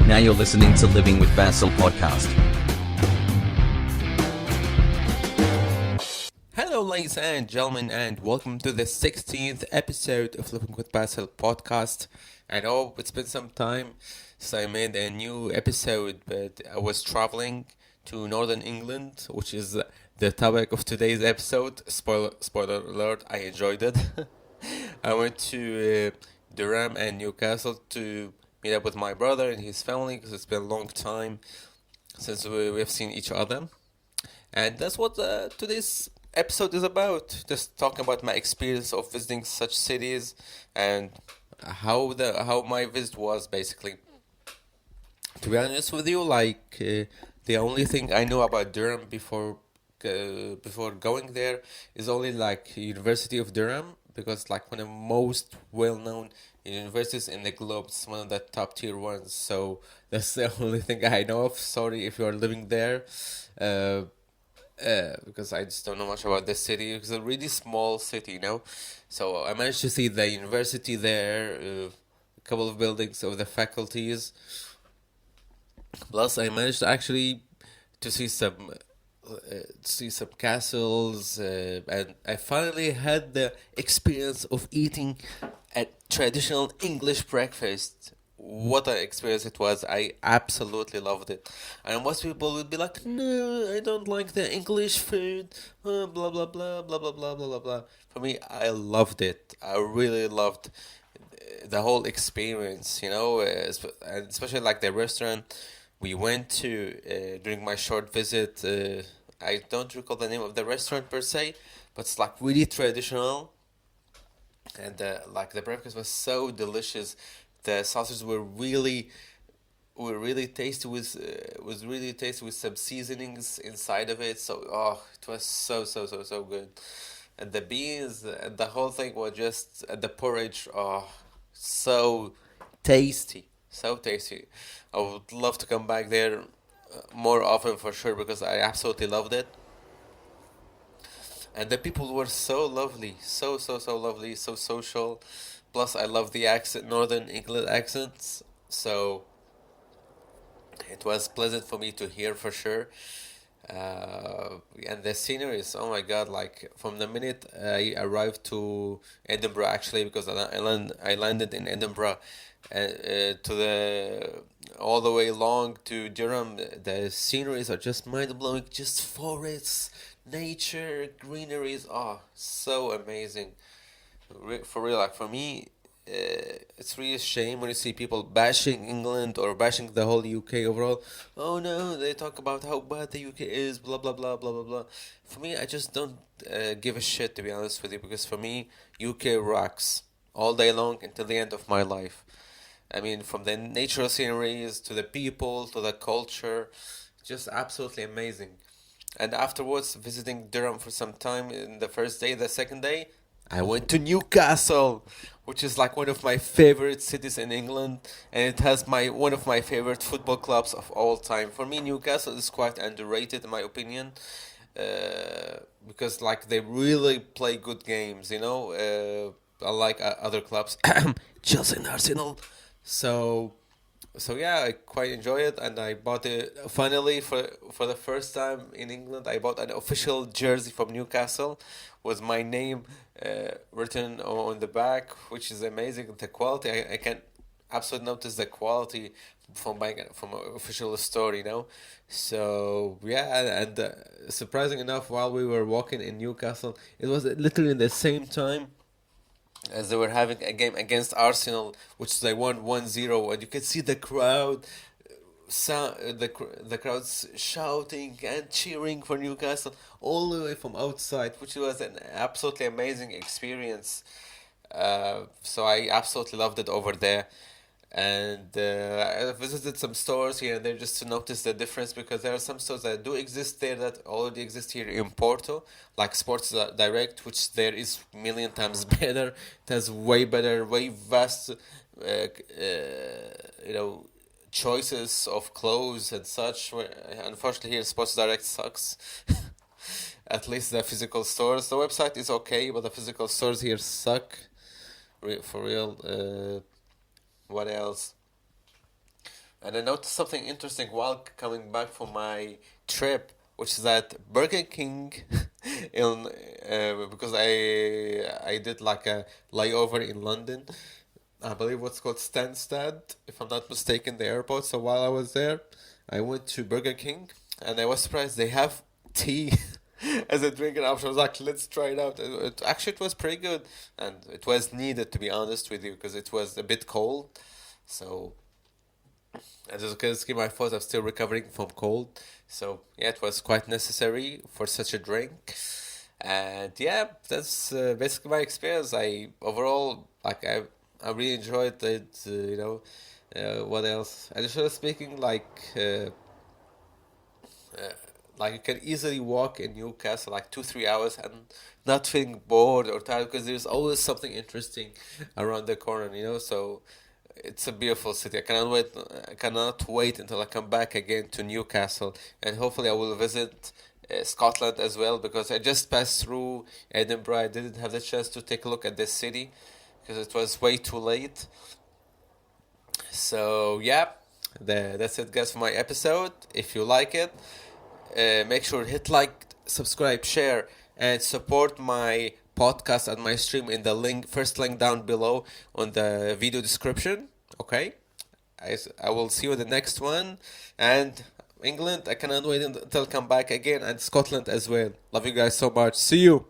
Now you're listening to Living with Basil podcast. Hello, ladies and gentlemen, and welcome to the 16th episode of Living with Basil podcast. I know it's been some time since I made a new episode, but I was traveling to Northern England, which is the topic of today's episode. Spoiler alert, I enjoyed it. I went to Durham and Newcastle to meet up with my brother and his family because it's been a long time since we've seen each other. And that's what today's episode is about. Just talking about my experience of visiting such cities and how my visit was basically. To be honest with you, the only thing I know about Durham before going there is only like University of Durham, because like one of the most well-known universities in the globe. It's one of the top tier ones. So that's the only thing I know of. Sorry if you are living there, uh, because I just don't know much about this city. It's a really small city, So I managed to see the university there, a couple of buildings of the faculties. Plus, I managed actually to see some castles, and I finally had the experience of eating a traditional English breakfast. What an experience it was! I absolutely loved it. And most people would be like, "No, I don't like the English food." Blah blah blah blah blah blah blah blah blah. For me, I loved it. I really loved the whole experience, and especially like the restaurant we went to during my short visit. I don't recall the name of the restaurant per se, but it's like really traditional, and like the breakfast was so delicious. The sausages were really tasty with some seasonings inside of it. So it was so good, and the beans and the whole thing was just and the porridge. So tasty, so tasty. I would love to come back there more often for sure because I absolutely loved it. And the people were so lovely, so lovely, so social. Plus, I love the accent, Northern England accents. So it was pleasant for me to hear for sure. And the scenery is, oh my god, like from the minute I arrived to Edinburgh, actually, because I landed in Edinburgh, to the all the way along to Durham. The sceneries are just mind blowing, just forests, nature, greeneries. So amazing. For real, like for me, it's really a shame when you see people bashing England or bashing the whole UK overall. Oh no, they talk about how bad the UK is, blah blah blah blah blah blah. For me, I just don't give a shit, to be honest with you, because for me, UK rocks all day long until the end of my life. I mean, from the natural sceneries to the people to the culture, just absolutely amazing. And afterwards, visiting Durham for some time in the first day, the second day, I went to Newcastle, which is like one of my favorite cities in England, and it has my one of my favorite football clubs of all time. For me, Newcastle is quite underrated in my opinion, because like they really play good games, unlike other clubs, Chelsea and Arsenal. So yeah, I quite enjoy it, and I bought it finally for the first time in England. I bought an official jersey from Newcastle with my name written on the back, which is amazing. The quality, I can absolutely notice the quality from buying it from an official store, So yeah, and surprising enough, while we were walking in Newcastle, it was literally the same time as they were having a game against Arsenal, which they won 1-0, and you could see the crowd, the crowds shouting and cheering for Newcastle all the way from outside, which was an absolutely amazing experience. So I absolutely loved it over there. And I visited some stores here and there just to notice the difference, because there are some stores that do exist there that already exist here in Porto, like Sports Direct, which there is million times better. It has way better, way vast, choices of clothes and such. Unfortunately, here Sports Direct sucks. At least the physical stores. The website is okay, but the physical stores here suck. For real. What else? And I noticed something interesting while coming back from my trip, which is that Burger King, in because I did like a layover in London. I believe what's called Stansted, if I'm not mistaken, the airport. So while I was there, I went to Burger King, and I was surprised they have tea as a drinking option. I was like, let's try it out. Actually, it was pretty good, and it was needed, to be honest with you, because it was a bit cold. So as you can see my thoughts, I'm still recovering from cold. So yeah, it was quite necessary for such a drink. And yeah, that's basically my experience. I overall I really enjoyed it. What else? Additionally speaking, like you can easily walk in Newcastle like 2 3 hours and not feeling bored or tired because there's always something interesting around the corner. So it's a beautiful city. I cannot wait until I come back again to Newcastle, and hopefully I will visit Scotland as well because I just passed through Edinburgh. I didn't have the chance to take a look at this city because it was way too late. So yeah, that's it, guys, for my episode. If you like it, make sure to hit like, subscribe, share, and support my podcast and my stream in the first link down below on the video description. Okay, I will see you in the next one. And England, I cannot wait until I come back again, and Scotland as well. Love you guys so much. See you.